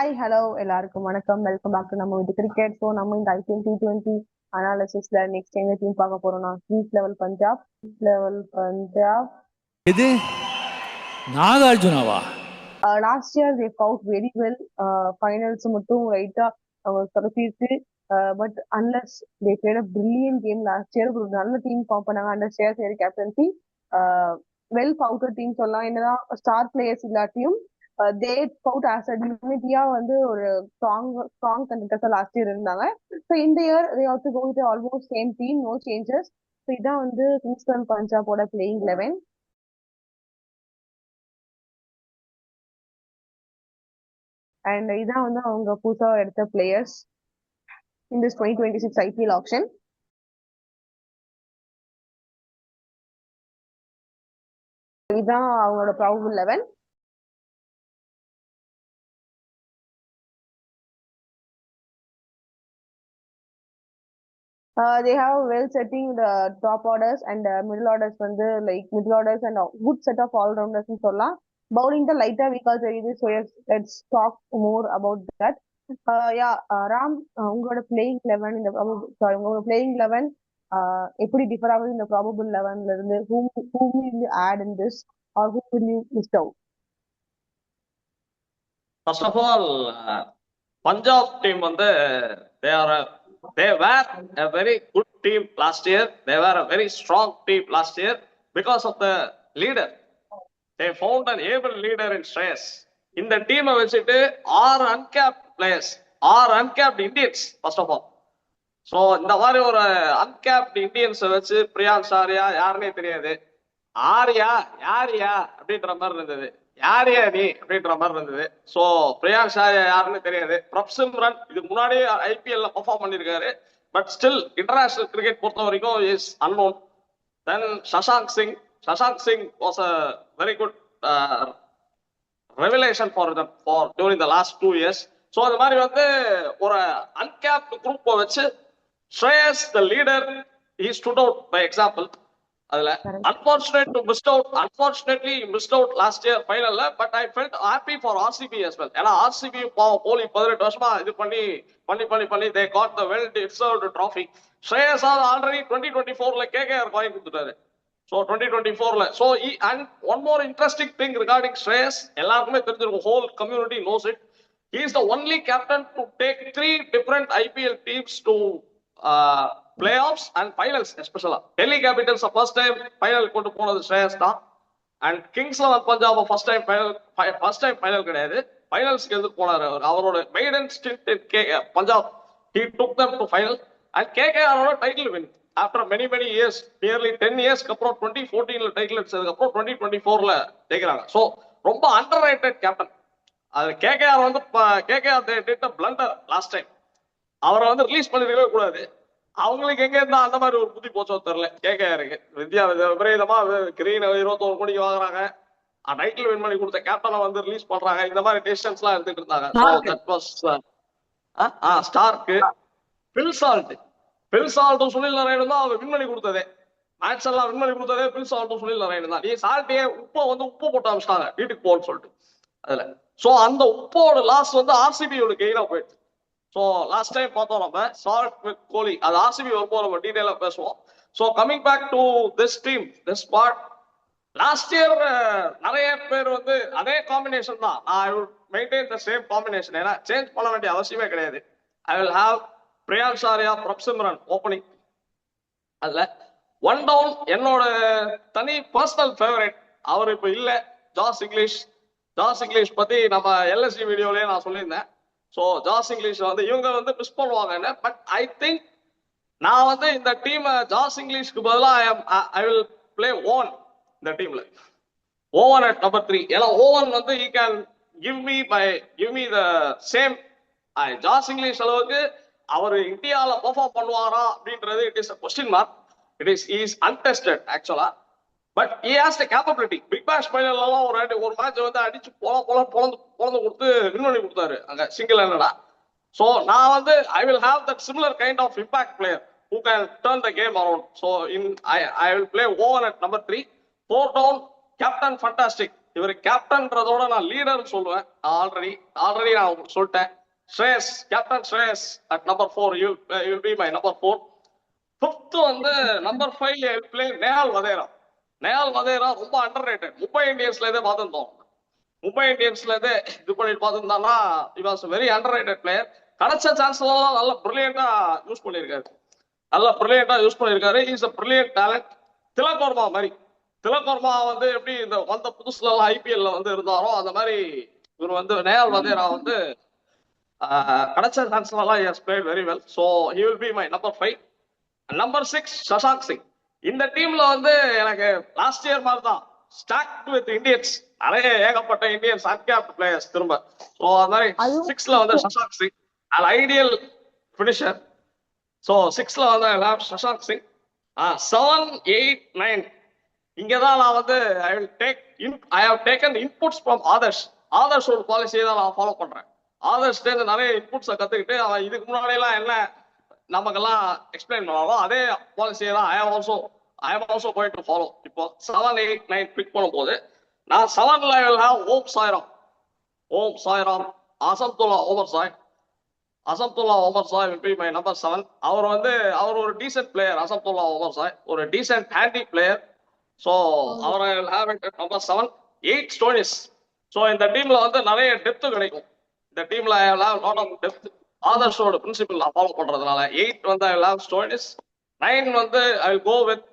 Hi hello எல்லாருக்கும் வணக்கம். Welcome back to நம்ம இது கிரிக்கெட். ஸோ நம்ம இந்த ஐபிஎல் T20 அனாலிசிஸ்ல நெக்ஸ்ட் எங்க டீம் பார்க்க போறோம்னா ஸ்வீட் லெவல் பஞ்சாப். இது நாகார்ஜுனாவா? Last year they fought very well. Finals மட்டும் ரைட்டா அவங்க தொடர்ச்சிட்டு. But unless they played a brilliant game last year. ஒரு நல்ல டீம் ஃபார்ம் பண்ணாங்க under their captaincy. Well foughted team சொல்லலாம். என்னதான் ஸ்டார் பிளேயர்ஸ் இல்லாட்டியும் தே ஃபவுட் ஆஸ் அ யூனிட்டியா வந்து ஒரு ஸ்ட்ராங் கண்டெக்டர்ஸா லாஸ்ட் இயர் இருந்தாங்க. ஸோ இந்த year they also go with almost same team, no changes. So இதான் வந்து கிங்ஸ் லெவன் பஞ்சாபோட பிளேயிங் 11. அண்ட் இதான் வந்து அவங்க புதுசா எடுத்த players in this 2026 IPL auction. இதுதான் அவங்களோட probable 11. They have well setting the top orders and middle orders வந்து like middle orders and good set of all rounders னு சொல்லலாம். Bowling the lighter weak தெரியுது. So yes, let's talk more about that. Ram, உங்களோட playing 11 இந்த உங்களோட playing 11 எப்படி differ ஆகுது இந்த ப்ராபபிள் 11ல இருந்து? whom will you add in this or who will you miss out? First of all, Punjab team வந்து they were a very good team last year. They were a very strong team last year because of the leader. They found an able leader in Shreyas. இந்த டீமை வச்சுட்டு 6 uncapped players, 6 uncapped Indians first of all. So இந்த மாதிரி ஒரு uncapped இந்தியன்ஸை வச்சு பிரியான் சாரியா யாருன்னே தெரியாது. யாரியா அப்படின்ற மாதிரி இருந்தது. யாரியா நீ அப்படின்ற மாதிரி இருந்தது. ஸோ பிரியான் சாரியா யாருன்னு தெரியாது. பிரப்சிம்ரன் இதுக்கு முன்னாடியே ஐபிஎல்ல பெர்ஃபார்ம் பண்ணியிருக்காரு. பட் ஸ்டில் இன்டர்நேஷனல் கிரிக்கெட் பொறுத்த வரைக்கும் is unknown. Then Shashank Singh was a very good revelation for during the last 2 years. So அது மாதிரி வந்து ஒரு அன்கேப்ட் குரூப்பை வச்சு Shreyas, the leader, he stood out by example. Unfortunately, he missed out last year final, but I felt happy for RCB as well. ஏன்னா RCB போலி 18 வருஷமா இது பண்ணி they got the well deserved trophy. Shreyas already 2024ல KKR வாங்கி கொடுத்துட்டாரு. So 2024ல so and one more interesting thing regarding Shreyas, எல்லாருக்குமே தெரிஞ்சிருக்கும், whole community knows it. He is the only captain to take 3 different IPL teams to playoffs and finals. Especially Delhi Capitals first time final கொண்டு போனது ஸ்ரேயஸ் தான். And Kings Eleven Punjab first time final கிடையாது, ஃபைனல்ஸ்க்கு எதிர்த்து போனாரு. அவரோட maiden stint in Punjab, he took them to final. and KKR ஓட title win after many years, nearly 10 இயர்ஸ்க்கு அப்புறம் 2014ல டைட்டில் அடிச்சதுக்கு அப்புறம் 2024ல ஜெயிக்கிறாங்க. ஸோ ரொம்ப அண்டர் ரேட்டட் கேப்டன். அது KKR வந்து KKR did a blunder last time. அவரை வந்து ரிலீஸ் பண்ணிருக்கவே கூடாது. அவங்களுக்கு எங்க இருந்தா அந்த மாதிரி ஒரு புத்தி போச்சோ தெரியல. KKRக்கு விபரீதமா கிரீன் 21 கோடிக்கு வாங்குறாங்க, டைட்டில் வின் பண்ணி கொடுத்த கேப்டனை வந்து ரிலீஸ் பண்றாங்க. இந்த மாதிரி டெசிஷன்ஸ் எல்லாம் எடுத்துட்டு இருந்தாங்க. ஸ்டார்க்கு பில் சால்ட்டும் சுனில் நாராயணும் தான் அவர் வின் பண்ணி கொடுத்ததே. மேட்ச் எல்லாம் வின் பண்ணி கொடுத்ததே பில் சால்ட்டும் சுனில் நாராயணும் தான். நீ சால்ட்டையே உப்பு போட்டு அமிச்சிட்டாங்க வீட்டுக்கு போன்னு சொல்லிட்டு அதுல. சோ அந்த உப்போட லாஸ் வந்து ஆர்சிபியோட கெயினா போயிடுச்சு. ஸோ லாஸ்ட் டைம் பார்த்தோம் நம்ம சால்ட் வித் கோலி, அது ஆர்சிபி வரும்போது நம்ம டீடைலா பேசுவோம். So coming back to this team, this squad, last year நிறைய பேர் வந்து அதே காம்பினேஷன் தான். I will maintain the same combination. ஏன்னா சேஞ்ச் பண்ண வேண்டிய அவசியமே கிடையாது. I will have Priyansh Arya, Prabhsimran opening. அதுல ஒன் டவுன் என்னோட தனி பர்சனல் ஃபேவரட், அவர் இப்ப இல்ல, ஜாஸ் இங்கிலீஷ் பத்தி நம்ம எல்எஸ்சி வீடியோலயே நான் சொல்லியிருந்தேன். ஸோ ஜாஸ் இங்கிலீஷ் வந்து இவங்க வந்து மிஸ் பண்ணுவாங்க. பட் ஐ திங்க் நான் வந்து இந்த டீமை ஜாஸ் இங்கிலீஷ்க்கு பதிலாக ஐ வில் பிளே ஓவன் இந்த டீம்ல. Owen at number 3. ஏன்னா ஓவன் வந்து he can give me the same. Josh Inglis அளவுக்கு அவர் இந்தியாவில பெர்ஃபார்ம் பண்ணுவாரா அப்படின்றது it is a question mark. he is untested actually. But he has the capability. Big Bash ஃபைனல்லாம் ஒரு மேட்ச் வந்து அடிச்சு பொழந்து கொடுத்து வின் பண்ணி கொடுத்தாரு அங்க சிங்கிள் ஹேண்டடா. ஸோ நான் வந்து I will have that similar kind of impact player who can turn the game around. So I will play Owen at number 3. 4 down, captain fantastic. இவர் கேப்டன்றதோட நான் லீடர்னு சொல்லுவேன். ஆல்ரெடி நான் உங்களுக்கு சொல்லிட்டேன். Shreyas, captain Shreyas at number 4, you be my number 4. Fifth வந்து number 5 I play Nehal Wadhera. Nehal Wadhera ரொம்ப under rated. Mumbai இந்தியன்ஸ்ல இதே பார்த்துருந்தோம். மும்பை இந்தியன்ஸ்ல இதே இது பண்ணிட்டு பார்த்துருந்தாங்கன்னா he was very underrated player. கிடைச்ச சான்ஸ் எல்லாம் நல்லா பிரில்லியண்டா யூஸ் பண்ணியிருக்காரு. நல்லா பிரில்லியண்டா யூஸ் பண்ணியிருக்காரு. Is a brilliant talent. Tilak Varma மாதிரி. திலக் வர்மா வந்து எப்படி இந்த வந்த புதுசுல எல்லாம் ஐபிஎல்ல வந்து இருந்தாரோ அந்த மாதிரி இவர் வந்து நேஹால் வதேரா வந்து கிடைச்ச சான்ஸ் எல்லாம் he has played very well. So he will be my number 5. Number 6 Shashank Singh. இந்த டீம்ல வந்து எனக்கு லாஸ்ட் இயர் மாதிரி தான் ஸ்டாக்ட் வித் இந்தியன்ஸ். நிறைய ஏகப்பட்ட இந்தியன்ஸ் அன்கேப்ட் பிளேயர்ஸ் திரும்ப. ஸோ அது மாதிரி 6ல வந்து Shashank Singh an ideal finisher. So 6ல வந்து சஷாங்க் சிங். 7, 8, 9 இங்கதான் நான் வந்து I have taken inputs from ஆதர்ஷோட பாலிசியை தான் நான் ஃபாலோ பண்றேன். ஆதர்ஸ்ல நிறைய இன்புட்ஸை கத்துக்கிட்டு அவன் இதுக்கு முன்னாடி எல்லாம் என்ன நமக்கெல்லாம் எக்ஸ்பிளைன் பண்ணாலும் அதே பாலிசியை தான் ஐ am also going to follow. இப்போ 7, 8, 9 பிக் பண்ணும்போது நான் 7ல will have Om Sairam, அசம்துல்லா Omar Sai will be my number 7. அவர் ஒரு decent player. Azmatullah Omarzai ஒரு டீசென்ட் ஹேண்டி பிளேயர். ஸோ அவரை will have it at number 7. 8 Stoinis. So இந்த டீம்ல வந்து நிறைய டெப்த் கிடைக்கும். இந்த டீம்ல I will have lot of depth. ஆதர்ஷோட பிரின்சிபல் நான் ஃபாலோ பண்றதுனால 8 வந்து ஐ will have ஸ்டோனிஸ். 9 வந்து ஐ will go with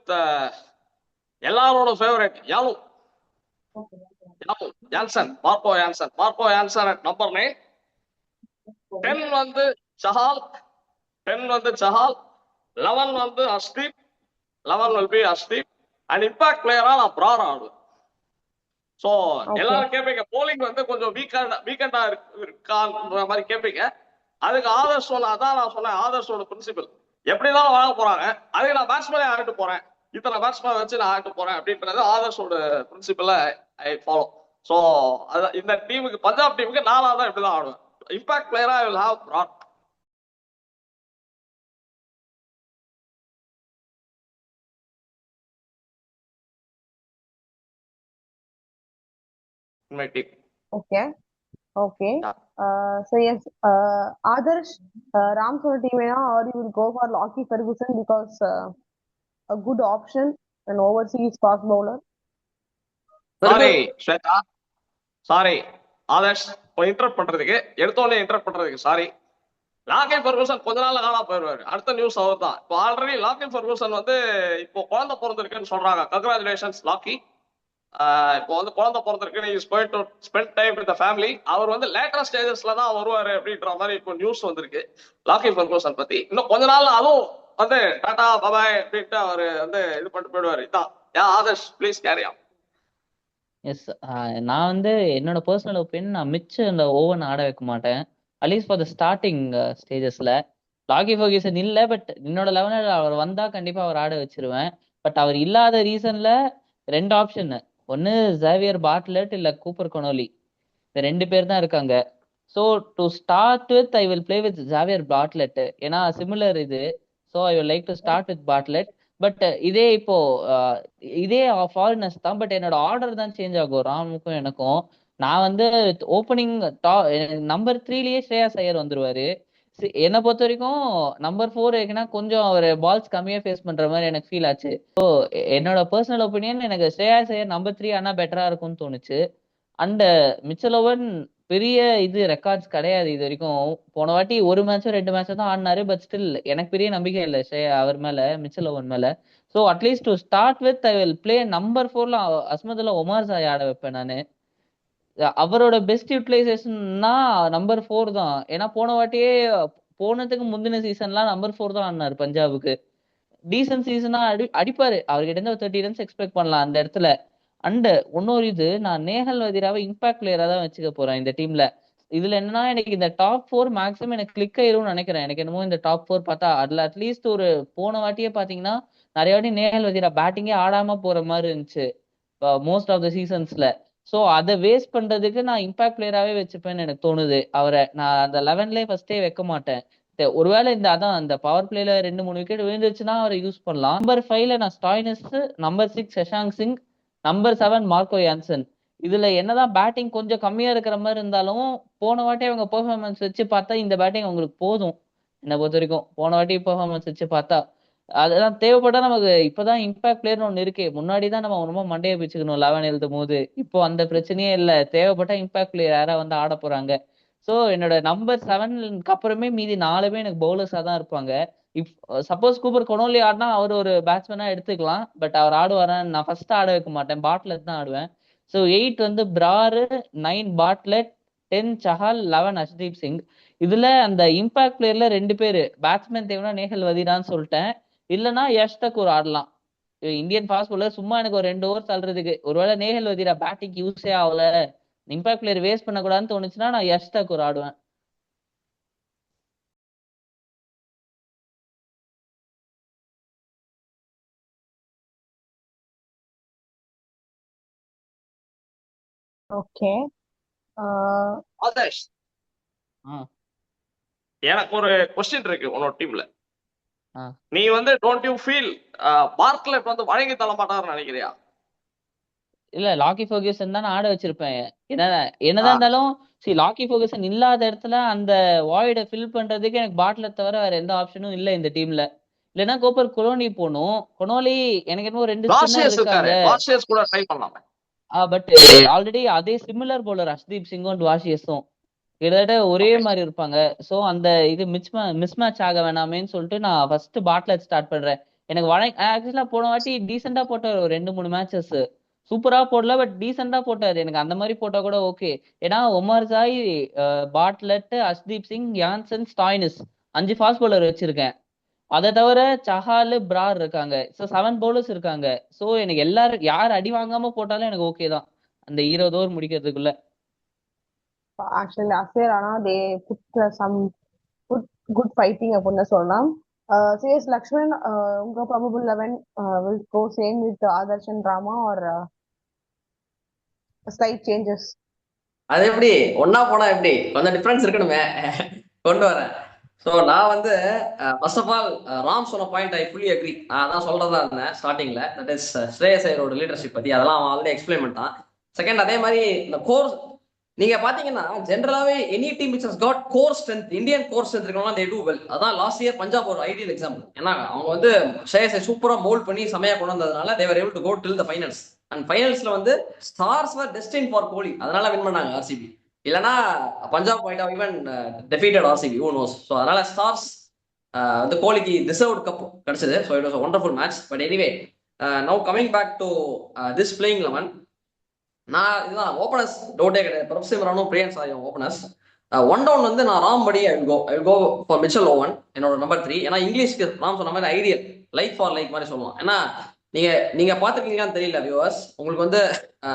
எல்லாரோட favourite Marco Jansen at number 9. 10 வந்து சஹால். 11 வந்து Arshdeep. 11 will be Arshdeep. And impact பிளேயரா நான் பிரார் ஆடுவேன். சோ எல்லாரும் கேட்பீங்க போலிங் வந்து கொஞ்சம் வீக்கெண்டா இருக்கான்ற மாதிரி கேட்பீங்க. அதுக்கு ஆதர்ஷ் அதான் நான் சொன்னேன். ஆதர்ஷோட பிரின்சிபல் எப்படிதான் வாங்க போறாங்க, அதுக்கு நான் பேட்ஸ்மேனே ஆகிட்டு போறேன், இத்தனை பேட்ஸ்மேன் வச்சு நான் ஆகிட்டு போறேன் அப்படின்றது ஆதர்ஷோட பிரின்சிபலை ஐ ஃபாலோ. ஸோ இந்த டீமுக்கு, பஞ்சாப் டீமுக்கு நானா தான் இப்படிதான் ஆடுவேன். இம்பாக்ட் பிளேயரா I will have Brar. My team. Okay. So yes, Adarsh, Ram's team or you will go for Lockie Ferguson because a good option, an overseas fast bowler. Sorry, Adarsh interrupt பண்றதுக்கு sorry. Lockie Ferguson கொஞ்ச நாள் காணா போயிருவாரு. அடுத்த news அவர் தான். இப்போ already Lockie Ferguson வந்து இப்போ குழந்தை பிறந்திருக்குன்னு சொல்றாங்க. Congratulations Lockie. இப்போ வந்து குழந்தை பிறந்திருக்கு, is going to spend time with the family. அவர் வந்து லேட்டர் ஸ்டேஜஸ்ல தான் வருவாரு அப்படின்ற மாதிரி இப்போ நியூஸ் வந்திருக்கு லாக்கி ஃபெர்குசன் பத்தி. இன்னும் கொஞ்ச நாள் அதுவும் வந்து டாடா பபாய் அப்படின்ட்டு அவர் வந்து இது பண்ணிட்டு போயிடுவாரு. இதான் Adarsh, please carry on. Yes, நான் வந்து என்னோட பர்சனல் ஒப்பீனியன், நான் மிச்சம் இந்த ஓவன் ஆட வைக்க மாட்டேன். அட்லீஸ்ட் ஃபார் த ஸ்டார்டிங் ஸ்டேஜஸ்ல. லாக்கி ஃபெர்குசன் இல்லை, பட் என்னோட லெவலில் அவர் வந்தா கண்டிப்பா அவர் ஆட வச்சிருவேன். பட் அவர் இல்லாத ரீசன்ல 2 ஆப்ஷன், ஒன்னு ஜேவியர் பார்ட்லெட் இல்ல கூப்பர் கொனோலி. இந்த 2 பேர் தான் இருக்காங்க. So to start with I will play with Xavier Bartlett. ஏன்னா சிமிலர் இது. So I will like to start with Bartlett. But இதே இப்போ இதே ஃபாரினர்ஸ் தான், பட் என்னோட ஆர்டர் தான் சேஞ்ச் ஆகும் ராமுக்கும் எனக்கும். நான் வந்து ஓப்பனிங் நம்பர் 3லயே ஸ்ரேயாஸ் ஐயர் வந்துருவாரு. என்னை பொறுத்த வரைக்கும் நம்பர் 4 இருக்குன்னா கொஞ்சம் அவர் பால்ஸ் கம்மியா ஃபேஸ் பண்ற மாதிரி எனக்கு ஃபீல் ஆச்சு. ஸோ என்னோட பர்சனல் ஒப்பீனியன், எனக்கு ஸ்ரேயாஸ் ஐயர் நம்பர் 3 ஆனா பெட்டரா இருக்கும்னு தோணுச்சு. அண்ட் மிச்சல் ஓவன் பெரிய இது ரெக்கார்ட்ஸ் கிடையாது இது வரைக்கும். போன வாட்டி 1 மேட்சோ 2 மேட்சோ தான் ஆடினாரு. பட் ஸ்டில் எனக்கு பெரிய நம்பிக்கை இல்லை அவர் மேல, மிச்சல் ஓவன் மேல. So at least to start with I will play number 4ல அஸ்மதுல்லா ஒமார் சாய் ஆட வைப்பேன் நானு. அவரோட பெஸ்ட் யூட்டிலைசேஷன்னா நம்பர் 4 தான். ஏன்னா போன வாட்டியே போனதுக்கு முந்தின சீசன்லாம் நம்பர் 4 தான் ஆடினாரு பஞ்சாபுக்கு. டீசன்ட் சீசனா அடிப்பாரு. அவர்கிட்ட இருந்து 30 ரன்ஸ் எக்ஸ்பெக்ட் பண்ணலாம் அந்த இடத்துல. அண்ட் இன்னொரு இது, நான் நேஹல் வதிராவை இம்பாக்ட் பிளேயரா தான் வச்சுக்க போறேன் இந்த டீம்ல. இதுல என்னன்னா, எனக்கு இந்த டாப் 4 மேக்ஸிமம் எனக்கு கிளிக் ஆயிரும்னு நினைக்கிறேன். எனக்கு என்னமோ இந்த டாப் 4 பார்த்தா அதுல அட்லீஸ்ட் ஒரு போன வாட்டியே பாத்தீங்கன்னா நிறைய வாட்டி நேஹல் வதிரா பேட்டிங்கே ஆடாம போற மாதிரி இருந்துச்சு மோஸ்ட் ஆஃப் த சீசன்ஸ்ல. ஸோ அதை வேஸ்ட் பண்றதுக்கு நான் இம்பாக்ட் பிளேயராகவே வச்சுப்பேன்னு எனக்கு தோணுது. அவரை நான் அந்த 11லயே ஃபர்ஸ்டே வைக்க மாட்டேன். ஒருவேளை இந்த அதான் அந்த பவர் பிளேல 2-3 விக்கெட் விழுந்துருச்சுன்னா அவரை யூஸ் பண்ணலாம். நம்பர் 5ல நான் Stoinis, number 6 Shashank Singh, number 7 Marco Jansen. இதுல என்னதான் பேட்டிங் கொஞ்சம் கம்மியா இருக்கிற மாதிரி இருந்தாலும் போன வாட்டி அவங்க பெர்ஃபார்மன்ஸ் வச்சு பார்த்தா இந்த பேட்டிங் அவங்களுக்கு போதும். என்னை பொறுத்த வரைக்கும் போன வாட்டி பெர்ஃபார்மன்ஸ் வச்சு பார்த்தா அதெல்லாம் தேவைப்பட்டா நமக்கு இப்பதான் இம்பாக்ட் பிளேயர்னு ஒண்ணு இருக்கு. முன்னாடி தான் நம்ம ரொம்ப மண்டையை பிச்சுக்கணும் 11 எழுதும் போது. இப்போ அந்த பிரச்சனையே இல்ல. தேவைப்பட்டா இம்பாக்ட் பிளேயர் யாரா வந்து ஆட போறாங்க. சோ என்னோட நம்பர் 7க்கு அப்புறமே மீதி 4 எனக்கு பவுலர்ஸா தான் இருப்பாங்க. இப் சப்போஸ் கூப்பர் கொனோலி ஆடினா அவர் ஒரு பேட்ஸ்மேனா எடுத்துக்கலாம். பட் அவர் ஆடுவாரான்னு நான் ஃபர்ஸ்ட் ஆட வைக்க மாட்டேன். பாட்லெட் தான் ஆடுவேன். ஸோ 8 வந்து பிராரு, 9 பாட்லெட், 10 சஹால், 11 அஷ்தீப் சிங். இதுல அந்த இம்பாக்ட் பிளேயர்ல 2 பேரு பேட்ஸ்மேன் தேவைன்னா நேஹல் வதீரான்னு சொல்லிட்டேன். இல்லைன்னா யஷ் தக்கூர் ஆடலாம். இந்தியன் ஃபாஸ்ட் பவுலர் சும்மா எனக்கு ஒரு 2 ஓவர் தள்ளுறதுக்கு ஒருவேளை நேஹல் வதீரா பேட்டிங் யூஸே ஆகல, இம்பாக்ட் பிளேயர் வேஸ்ட் பண்ணக்கூடாதுன்னு தோணுச்சுன்னா நான் யஷ் தக்கூர் ஆடுவேன். ஓகே. ஆதர்ஷ், எனக்கு ஒரு கொஸ்டின் இருக்கு உன்னோட டீம்ல. நீ வந்து டோன்ட் யூ ஃபீல் பார்க்லெட் வந்து வழங்கி தள்ள மாட்டாருன்னு நினைக்கிறியா? இல்ல, லாக்கி ஃபர்கியூசன் தான் நான் ஆட வச்சிருப்பேன். என்னதான் இருந்தாலும் லாக்கி ஃபர்கியூசன் இல்லாத இடத்துல அந்த வாய்டை ஃபில் பண்றதுக்கு எனக்கு பாட்டில தவிர வேற எந்த ஆப்ஷனும் இல்ல இந்த டீம்ல. இல்லைன்னா கோப்பர் கொலோனி போகணும். கொனோலி எனக்கு என்னமோ 2 ஸ்பின்னர் இருக்காங்க. வாஷியஸ் கூட ட்ரை பண்ணலாம். பட் ஆல்ரெடி அதே சிமிலர் போலர் அஷ்தீப் சிங்கும் வாஷியஸும் கிட்டத்தட்ட ஒரே மாதிரி இருப்பாங்க. சோ அந்த இது மிஸ் மேட்ச் ஆக வேணாமேன்னு சொல்லிட்டு நான் ஃபர்ஸ்ட் பாட்லெட் ஸ்டார்ட் பண்றேன். எனக்கு ஆக்சுவலா போன வாட்டி டீசெண்டா போட்டார். ஒரு 2-3 மேட்சஸ் சூப்பரா போடல, பட் டீசெண்டா போட்டாரு. எனக்கு அந்த மாதிரி போட்டா கூட ஓகே. ஏன்னா Omar Joy, பாட்லெட், Arshdeep Singh, Jansen, Stoinis 5 fast bowler வச்சிருக்கேன். அதை தவிர சஹால், பிரார் இருக்காங்க. ஸோ 7 பவுலர்ஸ் இருக்காங்க. ஸோ எனக்கு எல்லாரும் யார் அடி வாங்காம போட்டாலும் எனக்கு ஓகே தான் அந்த 20 ஓவர் முடிக்கிறதுக்குள்ள. ஆக்சுவலி அசேர் ஆனா they put some good fighting அப்படின்னு சொல்லலாம். சிஎஸ் லக்ஷ்மன், உங்க probable 11 will go same with Adarsh and Rama or slight changes? அது எப்படி ஒன்னா போனா எப்படி கொஞ்சம் டிஃபரன்ஸ் இருக்கணுமே கொண்டு வரேன். ஸோ நான் வந்து ஃபர்ஸ்ட் ஆஃப் ஆல் ராம் சொன்ன பாயிண்ட் ஐ ஃபுல்லி அக்ரி. நான் தான் சொல்றதா இருந்தேன் ஸ்டார்டிங்ல, தட் இஸ் ஸ்ரேயஸ் ஐயரோட லீடர்ஷிப் பத்தி. அதெல்லாம் அவன் ஆல்ரெடி எக்ஸ்பிளைன் பண்ணிட்டான். செகண்ட், அதே மாதிரி இந்த கோர் நீங்க பாத்தீங்கன்னா ஜென்ரலாவே any team which has got core strength, Indian core strength இருக்கணும், தே டூ வெல். அதான் லாஸ்ட் இயர் பஞ்சாப் ஒரு ஐடியல் எக்ஸாம்பிள். ஏன்னா அவங்க வந்து ஸ்ரேயஸை சூப்பரா மோல்ட் பண்ணி செமையா கொண்டு வந்ததுனால they were able to go till the finals. And ஃபைனல்ஸ்ல வந்து ஸ்டார்ஸ் were destined for கோலி, அதனால வின் பண்ணாங்க ஆர்சிபி. இல்லைன்னா Punjab might have even defeated RCB, who knows. So அதனால ஸ்டார்ஸ் வந்து கோலிக்கு டிசர்வ்ட் கப் கிடைச்சது. So it was a wonderful match. But anyway, now coming back to this playing 11, நான் இதுதான் ஓப்பனர்ஸ் டவுட்டே கிடையாது. பிரப் சிம்ரானும் பிரியன் சாயும் ஓப்பனர்ஸ். ஒன் டவுன் வந்து நான் ராம் படி I will go for Mitchell Owen என்னோட நம்பர் 3. ஏன்னா இங்கிலீஷ்க்கு ராம் சொன்ன மாதிரி ஐடியல் லைக் ஃபார் லைக் மாதிரி சொல்லலாம். ஏன்னா நீங்க பாத்துருக்கீங்களான்னு தெரியல வியூவர்ஸ், உங்களுக்கு வந்து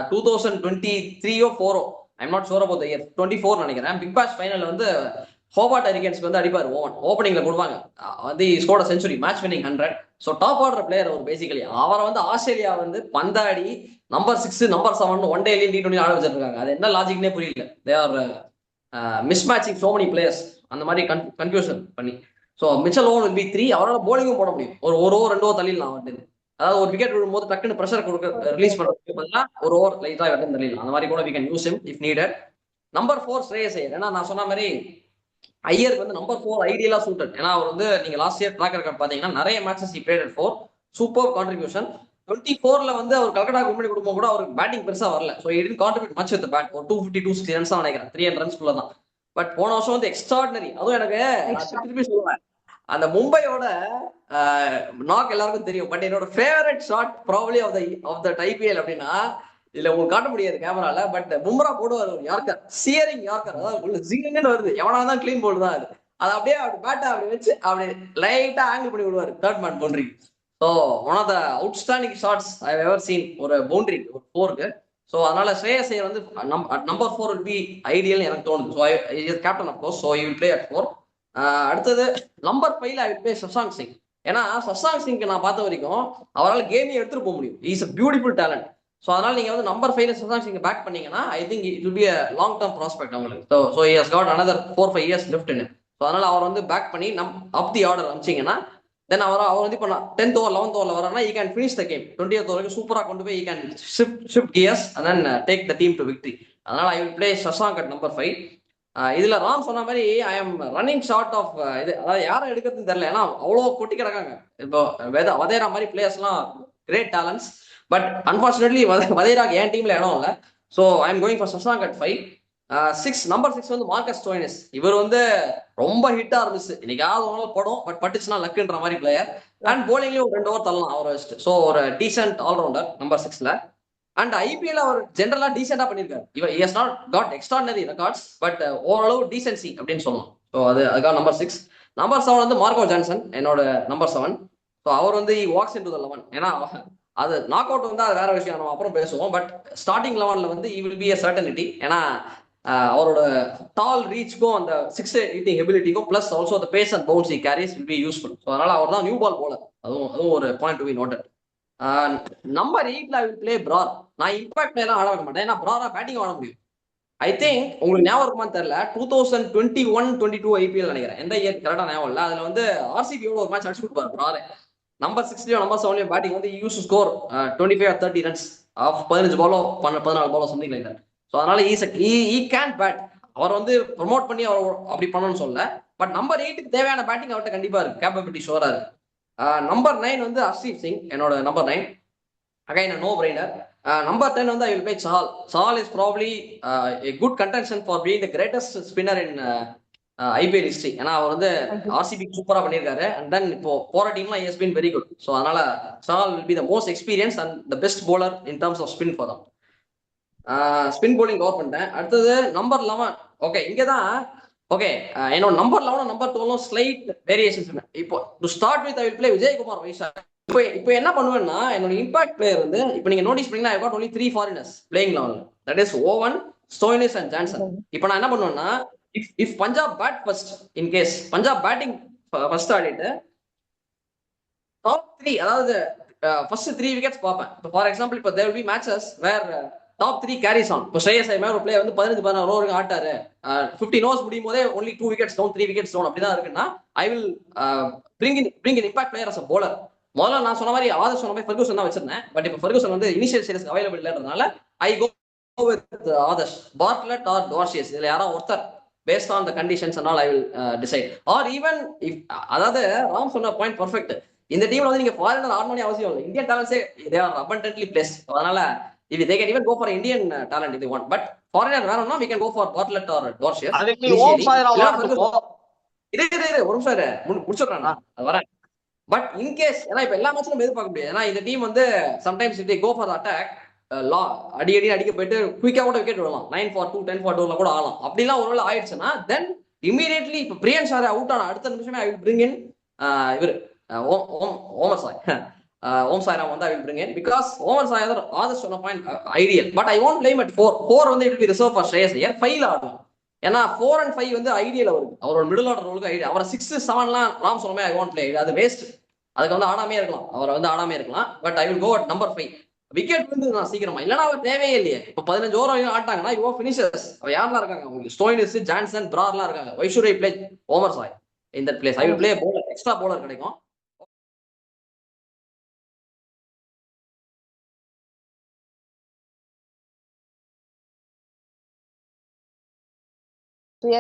2023 4 I'm not sure about the year 24 நினைக்கிறேன், பிக் பாஷ் ஃபைனல் வந்து ஹோபார்ட் ஹரிகேன்ஸ்க்கு வந்து அடிப்பார் ஓவன். ஓப்பனிங்ல கொடுப்பாங்க வந்து score century, match winning 100. So top order player அவர் பேசிக்கலி. அவரை வந்து ஆஸ்திரேலியா வந்து பந்தாடி நம்பர் 6 நம்பர் 7 ஒன் டேலையும் T20 ஆட வச்சிருக்காங்க. அது என்ன லாஜிக்னே புரியல. They are mismatching so many players, அந்த மாதிரி கன்ஃபியூஷன் பண்ணி. So Mitchell Owen will be 3. அவரால் போலிங்கும் போட முடியும். ஒரு ஓவர் 2 ஓவர் தள்ளிடலாம் வந்து. அதாவது ஒரு விக்கெட் விழும்போது டக்குன்னு ப்ரெஷர் கொடுக்க ரிலீஸ் பண்றதுக்கு பதிலாக ஒரு ஓவர் லைட்டா வெட்டம் தள்ளிடலாம். அந்த மாதிரி கூட we can use him if needed. Number 4 ஸ்ரேயஸ் ஐயர். ஏன்னா நான் சொன்ன மாதிரி ஐயருக்கு வந்து நம்பர் 4 ஐடியலா சூட்டட். ஏன்னா அவர் வந்து நீங்க லாஸ்ட் இயர் ட்ராக் ரெக்கார்ட் பாத்தீங்கன்னா நிறைய matches he played at 4, super contribution. 24ல வந்து அவர் கல்கட்டா கும்படி கொடுக்கும் கூட அவருக்கு பேட்டிங் பெருசா வரல. So he didn't contribute much with the bat. ஒரு 250-260 ரன்ஸ் தான் நினைக்கிறேன், 300 ரன்ஸ்குள்ள தான். பட் போன வருஷம் வந்து எக்ஸ்ட்ராடினரி. அதுவும் எனக்கு திருப்பி சொல்லுவேன், அந்த மும்பையோட நாக் எல்லாருக்கும் தெரியும். பட் என்னோட favourite shot probably of the IPL அப்படின்னா, இதுல உங்களுக்கு காட்ட முடியாது கேமரால, பட் பும்ரா போடுவார் ஒரு யார்க்கர், சியரிங் யார்க்கர். அதாவது ஜிங்னு வருது, எவனா தான் கிளீன் போல்டு தான் அது. அதை அப்படியே அப்படி பேட்டை அப்படி வச்சு அப்படி லைட்டா ஆங்கிள் பண்ணி விடுவார் third man boundary. So one of the outstanding shots I ever seen ஒரு பவுண்டரி, ஒரு 4க்கு. ஸோ அதனால ஸ்ரேயஸ் ஐயர் வந்து நம்பர் 4 will be ஐடியல் எனக்கு தோணுது. So captain of course, so he will play at 4. அடுத்தது நம்பர் 5ல I will play Shashank Singh. ஏன்னா சஷாங்க் சிங்க்கு நான் பார்த்த வரைக்கும் அவரால் கேமே எடுத்துட்டு போக முடியும். Is a beautiful talent. So அதனால நீங்க வந்து நம்பர் 5ல சஷாங்க் சிங் பேக் பண்ணீங்கன்னா I think it will be a long term prospect அவங்களுக்கு. So he has got another 4-5 years left in it. So அதனால அவர் வந்து பேக் பண்ணி அப் தி ஆர்டர் அனுப்பிச்சிங்கன்னா தென் அவர் வந்து இப்போ 10th ஓவர் 11th ஓவரில் வரானா he can finish the game. 20th ஓவருக்கு சூப்பராக கொண்டு போய் he can shift gears and then take the team to victory. அதனால I will play Shashank at number 5. இதுல ராம் சொன்ன மாதிரி I am running short of இது, அதாவது யாரை எடுக்கிறதுன்னு தெரியல. ஏன்னா அவ்வளோ கொட்டி கிடக்காங்க. இப்போ வதேரா மாதிரி பிளேயர்ஸ்லாம் கிரேட் டேலண்ட்ஸ். பட் அன்பார்ச்சுனேட்லி வதேராக்கு என் டீம்ல இடம் இல்லை. So I am going for Shashank at 5. Number 6 வந்து மார்க்கஸ் ஸ்டோய்னிஸ். இவர் வந்து ரொம்ப ஹிட்டா இருந்துச்சு. இன்னைக்காவது ஒரு நாள் படும், பட் பட்டுச்சுன்னா லக்குன்ற மாதிரி பிளேயர். அண்ட் போலிங்லயும் ஒரு 2 ஓவர் தள்ளலாம் அவரை வச்சுட்டு. ஸோ ஒரு டீசென்ட் ஆல்ரவுண்டர் நம்பர் 6ல. அண்ட் ஐபிஎல் அவர் ஜென்ரலா டீசெண்டா பண்ணிருக்காரு. இவர் has not got extraordinary records, but ஓரளவு டீசென்சி அப்படின்னு சொல்லலாம். ஸோ அதுக்காக நம்பர் 6. நம்பர் 7 வந்து மார்க்கோ ஜான்சன், என்னோட நம்பர் 7. ஸோ அவர் வந்து வாக்ஸ் இன் டு த 11. ஏன்னா அது நாக் அவுட் வந்து அது வேற விஷயம், நம்ம அப்புறம் பேசுவோம். பட் ஸ்டார்டிங் 11ல வந்து he will be a certainty. ஏன்னா அவரோட டால் ரீச்க்கும் அந்த 6 ஹிட்டிங் எபிலிட்டிக்கும் plus also the pace and bounce he carries will be useful. So அதனால அவர் தான் நியூ பால் போலர். அதுவும் ஒரு point to be noted. Number 8ல ஐ வில் பிளே பிரார். நான் இம்பாக்ட் எல்லாம் ஆட வைக்க மாட்டேன். ஏன்னா பிராரா பேட்டிங் ஆட முடியும். ஐ திங்க் உங்களுக்கு ஞாபகம் இருக்குமான்னு தெரியல, 2021-22 ஐபிஎல் நினைக்கிறேன், எந்த இயர் கரெக்டா ஞாபகம் இல்லை. அதுல வந்து ஆர்சிபியோட ஒரு மேட்ச் அடிச்சு கொடுப்பாரு பிராரே. நம்பர் 6லயோ நம்பர் 7லயோ பேட்டிங் வந்து use score 25 or 30 runs off 15 பாலோ 14 பாலோ சம்திங் லைக் தட். ஸோ அதனால ஈ கேன் பேட். அவர் வந்து ப்ரொமோட் பண்ணி அவர் அப்படி பண்ணணும்னு சொல்ல. பட் நம்பர் 8க்கு தேவையான பேட்டிங் அவர்கிட்ட கண்டிப்பா இருக்கு, கேப்பபிலிட்டி ஷோரா இருக்கு. நம்பர் 9 வந்து ஹர்ஷ்தீப் சிங், என்னோட number 9. Again no brainer. Number 10 வந்து I will play Chahal. Chahal is probably a good contention for being the greatest spinner in IPL history. ஏன்னா அவர் வந்து ஆர்சிபி சூப்பரா பண்ணியிருக்காரு. அண்ட் தென் இப்போ போற டீம்லாம் he has been very good. So அதனால Chahal will be the most experience and the best bowler in terms of spin for them. Spin bowling cover பண்ணிட்டேன். அடுத்தது நம்பர் 11. ஓகே, இங்கதான் ஓகே என்னோட நம்பர் 11 நம்பர் 12 ஸ்லைட் வேரியேஷன்ஸ். இப்போ to start with I will play Vijayakumar Vyshak. இப்போ என்ன பண்ணுவேன்னா, என்னோட impact player வந்து இப்போ நீங்க நோட்டீஸ் பண்ணீங்கன்னா I got only 3 foreigners playing 11. That is Owen, Stoinis and Johnson. இப்போ நான் என்ன பண்ணுவேன்னா, if Punjab bat first, in case Punjab batting first ஆடிட்டு டாப் 3, அதாவது ஃபர்ஸ்ட் 3 விக்கெட்ஸ் பார்ப்பேன். இப்போ ஃபார் எக்ஸாம்பிள் இப்போ there will be matches where top 3 carries on. இப்போ ஸ்ரேயஸ் ஐயர் ஒரு பிளேயர் வந்து 15-16 ஓவருக்கு ஆட்டாரு, 15 ஓவர்ஸ் முடியும் போதே only 2 wickets down 3 wickets down அப்படிதான் இருக்குன்னா, I will bring in impact player as a bowler. முதல்ல நான் சொன்ன மாதிரி ஆதர்ஷ் சொன்ன மாதிரி ஃபெர்கூசன் தான் வச்சிருந்தேன். பட் இப்போ ஃபெர்கூசன் வந்து இனிஷியல் சீரிஸ் அவைலபிள் இல்லைன்றதுனால I go with Adarsh, Bartlett or Dwarshuis. இதுல யாராவது ஒருத்தர் based on the conditions and all I will decide. Or even if அதாவது ராம் சொன்ன பாயிண்ட் பர்ஃபெக்ட். இந்த டீம்ல வந்து நீங்க ஃபாரினர் ஆடணும்னு அவசியம் இல்லை. இந்தியன் டேலண்ட்ஸே they are abundantly placed. அதனால if they can even go for Indian talent if they want. But foreigner வேணும்னா we can go for Bartlett or Dorsius. அதுக்கு நீ ஓம் சாய்ராம் ஆடுறப்போ இது ஒரு நிமிஷம் முடிச்சுடுறேன் அது வரேன். பட் இன்கேஸ் ஏன்னா இப்ப எல்லா மேட்சும் எதிர்பார்க்க முடியாது. ஏன்னா இந்த டீம் வந்து sometimes if they go for the attack அடிக்க போயிட்டு குயிக்கா கூட விக்கெட் விடலாம். 9 for 2 10 for 2 கூட ஆகலாம். அப்படிலாம் ஒருவேளை ஆயிடுச்சுன்னா தென் இமீடியட்லி இப்போ பிரியன் ஷாரை அவுட் ஆன அடுத்த நிமிஷமே ஐ வில் பிரிங் இன் இவர் ஓம் சாய்ராம் வந்து I will bring in. Because Omarzai Adarsh சொன்ன point ideal. But I won't play 'em at 4 வந்து it will be reserve for Shreyas Iyer. 5ல ஆடலாம். ஏன்னா 4 and 5 வந்து ஐடியல் அவருக்கு, அவரோட மிடில் ஆர்டர் ரோலுக்கு ஐடியா. அவரை 6 7லாம் ராம் சொன்ன மாதிரி ஐ ஒன்ட் பிளே, அது வேஸ்ட். அதுக்கு வந்து ஆடாமே இருக்கலாம், அவரை வந்து ஆடாமே இருக்கலாம். But I will go at number 5. Wicket வந்து நான் சீக்கிரமா இல்லைன்னா அவர் தேவையே இல்லையே. இப்போ 15 ஓவர் ஆட்டாங்கன்னா யுவோ பினிஷர்ஸ் அவ யாரெல்லாம் இருக்காங்க உங்களுக்கு, ஸ்டோய்னிஸ், ஜான்சன், பிரார்லாம் இருக்காங்க. Why should I play Omarzai in that place? I will play bowler, extra bowler கிடைக்கும்.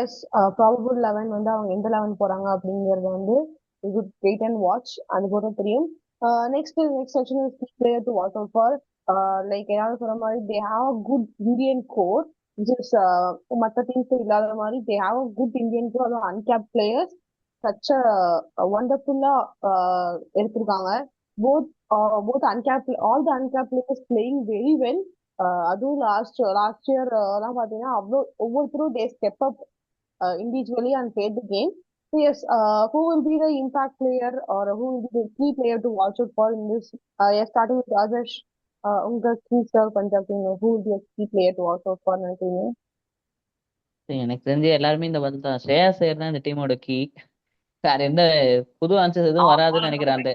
எஸ், ப்ராபபிள் 11 வந்து அவங்க எந்த 11 போறாங்க அப்படிங்கறது வந்து குட் வெயிட் அண்ட் வாட்ச். அது கூட தெரியும். Next section is player to watch out for. Like ஏதாவது சொல்ற மாதிரி they have a good Indian core, just மற்ற டீம்ஸ் இல்லாத மாதிரி they have a good Indian core. அதுவும் அன்கேப் பிளேயர்ஸ் சச் ஒண்டர்ஃபுல்லா எடுத்திருக்காங்க. Both uncapped, all the uncapped players playing very well. அதுவும் லாஸ்ட் இயர் எல்லாம் பாத்தீங்கன்னா அவ்வளோ ஒவ்வொருத்தரும் they step up individually and play the game. So yes, who will be the impact player or who will be the key player to watch out for in this? Yes, starting with Adarsh, unga key star Punjab team, who will be a key player to watch out for நினைக்கிறீங்க? எனக்கு தெரிஞ்சு எல்லாருமே இந்த பதில் தான். ஸ்ரேயாஸ் ஐயர் தான் இந்த டீமோட கீ. வேற எந்த புது ஆன்சர்ஸ் எதுவும் வராதுன்னு நினைக்கிறேன். அந்த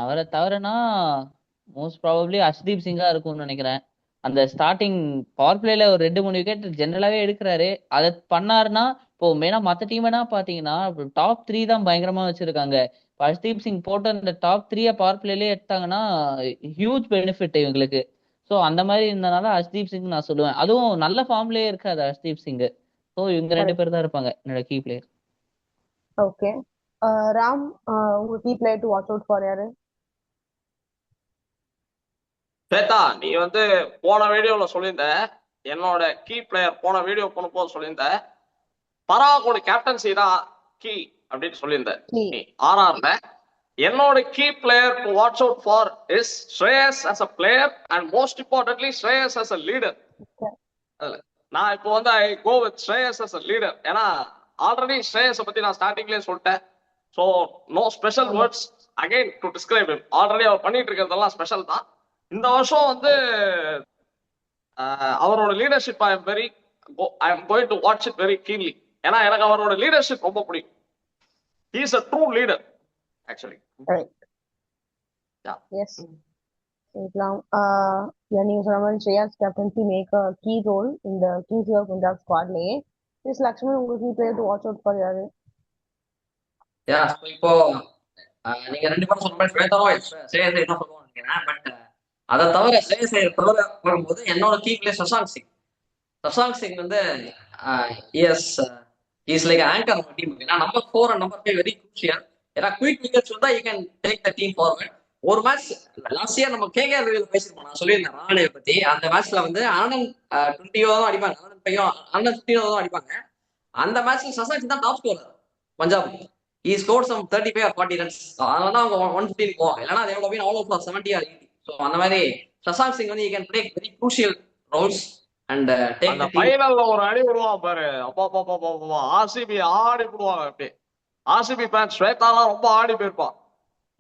அவரை தவிரனா மோஸ்ட் ப்ராபப்ளி ஹர்ஷ்தீப் சிங்கா இருக்கும்னு நினைக்கிறேன். அந்த ஸ்டார்டிங் பவர் பிளேல ஒரு 2-3 விக்கெட் ஜெனரலாவே எடுக்கிறாரு. அதை பண்ணாருன்னா இப்போ மெயினா மத்த டீம் என்ன பாத்தீங்கன்னா டாப் 3 தான் பயங்கரமா வச்சிருக்காங்க. இப்ப ஹர்ஷ்தீப் சிங் போட்டு அந்த டாப் 3 பவர் பிளேலயே எடுத்தாங்கன்னா ஹியூஜ் பெனிஃபிட் இவங்களுக்கு. சோ அந்த மாதிரி இருந்தனால ஹர்ஷ்தீப் சிங் நான் சொல்லுவேன். அதுவும் நல்ல ஃபார்ம்லயே இருக்காது ஹர்ஷ்தீப் சிங். சோ இவங்க 2 கரெக்ட். பேர் தான் இருப்பாங்க என்னோட கீ பிளேயர். ஓகே. ராம், உங்க key player to watch out for யாரு? ஸ்வேதா, நீ வந்து போன வீடியோல சொல்லியிருந்த, என்னோட கீ பிளேயர் போன வீடியோ பண்ணும்போது சொல்லியிருந்த பராகோட கேப்டன்சி தான் கீ அப்படின்னு சொல்லியிருந்த கீ. நீ ஆர்ஆர்ல. என்னோட key player to watch out for is Shreyas as a player and most importantly Shreyas as a leader. அதுல நான் இப்போ வந்து I go with Shreyas as a leader. ஏன்னா ஆல்ரெடி ஸ்ரேயஸை பத்தி நான் ஸ்டார்டிங்லேயே சொல்லிட்டேன். So no special words again to describe him. Already அவர் பண்ணிட்டு இருக்கிறதெல்லாம் ஸ்பெஷல் தான். இந்த வருஷம் வந்து அவரோட leadership I am going to watch it very keenly. ஏன்னா எனக்கு அவரோட லீடர்ஷிப் ரொம்ப பிடிக்கும். He is a true leader actually. Correct. Yeah. Yes. Islam, நீங்க சொன்ன மாதிரி Shreyas captaincy make a key role இந்த கிங்ஸ் ஆஃப் பஞ்சாப் ஸ்குவாட்லயே. மிஸ் லக்ஷ்மன், உங்க key player to watch out for யாரு? யா இப்போ நீங்க 2 பேரும் சொன்ன மாதிரி ஸ்வேதாவும் ஸ்ரேயஸை தான் சொல்லுவாங்க நினைக்கிறேன். பட் அதை தவிர ஸ்ரேயஸை தவிர வரும்போது என்னோட கீ பிளேயர் சஷாங்க் சிங். சஷாங்க் சிங் வந்து எஸ் இஸ் லைக் ஆங்கர் நம்ம டீம். ஏன்னா number 4 and number 5 very crucial. ஏன்னா குயிக் விக்கெட்ஸ் வந்தா you can take the team forward. ஒரு மேட்ச் லாஸ்ட் இயர் நம்ம கேகேஆர் ரிவ்யூல பேசிருப்போம். நான் சொல்லியிருந்தேன் ராணே பத்தி. அந்த மேட்ச்ல வந்து ஆனந்த் 20 தான் அடிப்பாங்க, ஆனந்த் 15 தான் அடிப்பாங்க. அந்த மேட்ச்ல சஷாங்க் தான் top scorer Punjab. he scored some 35 or 40 runs. அதனால அவங்க 115 போவாங்க. இல்லைன்னா they would have been all over 70 or 80. So அந்த மாதிரி சஷாங்க் சிங் வந்து he can play very crucial roles and take அந்த the team. ஃபைனல்ல ஒரு அடி விடுவான் பாரு, அப்பா ஆர்சிபி ஆடி போடுவாங்க. அப்படியே ஆர்சிபி ஃபேன் ஸ்வேதாலாம் ரொம்ப ஆடி போயிருப்பான்.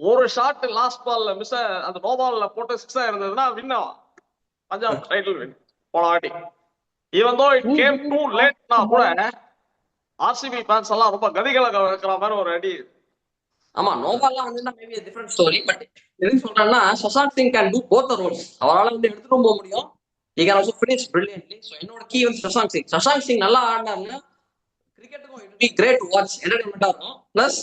ஒரு ஷாட் லாஸ்ட் பால்ல மிஸ், அந்த நோ பால்ல போட்டு 6 இருந்ததுன்னா வின் ஆகும் பஞ்சாப் டைட்டில் வின் போன வாட்டி. Even though it came two லேட்னா கூட ஆர்சிபி ஃபேன்ஸ் எல்லாம் ரொம்ப கதிகலக வைக்கிற மாதிரி ஒரு அடி. ஆமா, நோபால்லாம் வந்து மேபி டிஃபரெண்ட் ஸ்டோரி. பட் எதுக்கு சொல்றேன்னா Shashank Singh can do both the roles. அவரால் வந்து எடுத்துட்டு போக முடியும். he can also finish brilliantly. So என்னோட கீ வந்து சஷாங்க் சிங். சஷாங்க் சிங் நல்லா ஆடினாருன்னா கிரிக்கெட்டுக்கும் it be great to watch, என்டர்டைன்மெண்டா இருக்கும். Plus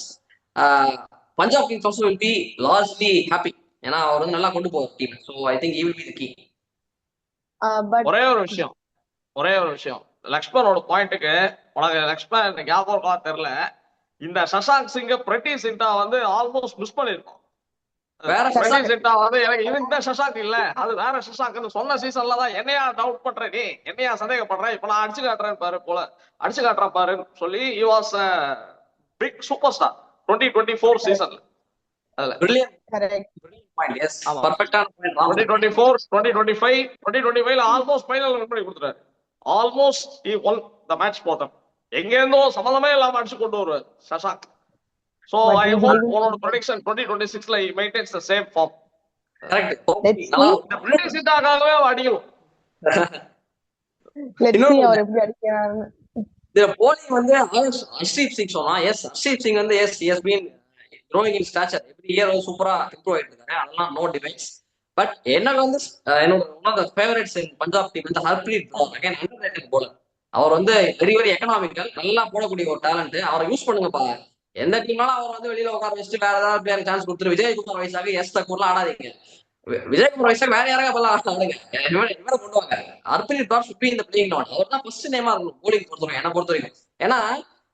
Punjab Kings also will be largely happy. ஏன்னா அவர் வந்து நல்லா கொண்டு போவார் team. So I think he will be the key. ஒரே ஒரு விஷயம் லக்ஷ்மணோட பாயிண்ட்டுக்கு, உனக்கு லக்ஷ்மண் ஞாபகம் இருக்கா தெரியல, இந்த சஷாங்க் சிங்க பிரெட்டி சிண்டா வந்து ஆல்மோஸ்ட் மிஸ் பண்ணிருக்கோம். வேற பிரெட்டி சிண்டா வந்து எனக்கு இது இந்த சஷாங்க் இல்ல, அது வேற சஷாங்க் சொன்ன சீசன்ல தான் என்னையா டவுட் பண்ற, நீ என்னையா சந்தேகப்படுற, இப்ப நான் அடிச்சு காட்டுறேன் பாரு பாருன்னு சொல்லி he was a big superstar 2024 சீசன்ல. அதுல brilliant Correct. point. Yes, ஆமா. பர்ஃபெக்ட்டான பாயிண்ட். 2024 2025 ஆல்மோஸ்ட் ஃபைனல் வின் பண்ணி கொடுத்துறாரு. Almost he won the match for them. எங்க இருந்தோ சம்பந்தமே இல்லாம அடிச்சு கொண்டு வருவார் Shashank. So But I he hope didn't- உன்னோட prediction 2026ல he maintains the same form. Correct. Let's நல்லா see. இந்த பிரிட்டிஷ் சீட்டாக்காகவே அடிக்கணும். Let's இன்னொரு see அவர் எப்படி அடிக்கிறாருன்னு. இந்த போலிங் வந்து ஹர்ஷ்தீப் சிங் சொன்னா. எஸ், ஹர்ஷ்தீப் சிங் வந்து S he has been growing in stature. every year வந்து சூப்பரா இம்ப்ரூவ் ஆயிட்டு இருக்காரு. அதெல்லாம் நோ டிபேட்ஸ். பட் எனக்கு வந்து என்னோட one of the favourites in Punjab team வந்து Harpreet Brar. Again underrated bowler. அவர் வந்து வெரி வெரி எக்கனாமிக்கல், நல்லா போடக்கூடிய ஒரு டேலண்ட். அவரை யூஸ் பண்ணுங்கப்பா. எந்த டீம்னாலும் அவர் வந்து வெளியில உட்கார வச்சுட்டு வேற ஏதாவது பிளேயர் சான்ஸ் கொடுத்துரு. விஜயகுமார் வயசாக எஸ் தக்கூர்லாம் ஆடாதீங்க. விஜயகுமார் வயசாக வேற யாராவது பல்லாம் ஆடுங்க. இவரை கொண்டு வாங்க. Harpreet brown should be in the playing 11. அவர் தான் ஃபர்ஸ்ட் நேமா இருக்கும் போலிங் பொறுத்தவரைக்கும், என்ன பொறுத்த வரைக்கும். ஏன்னா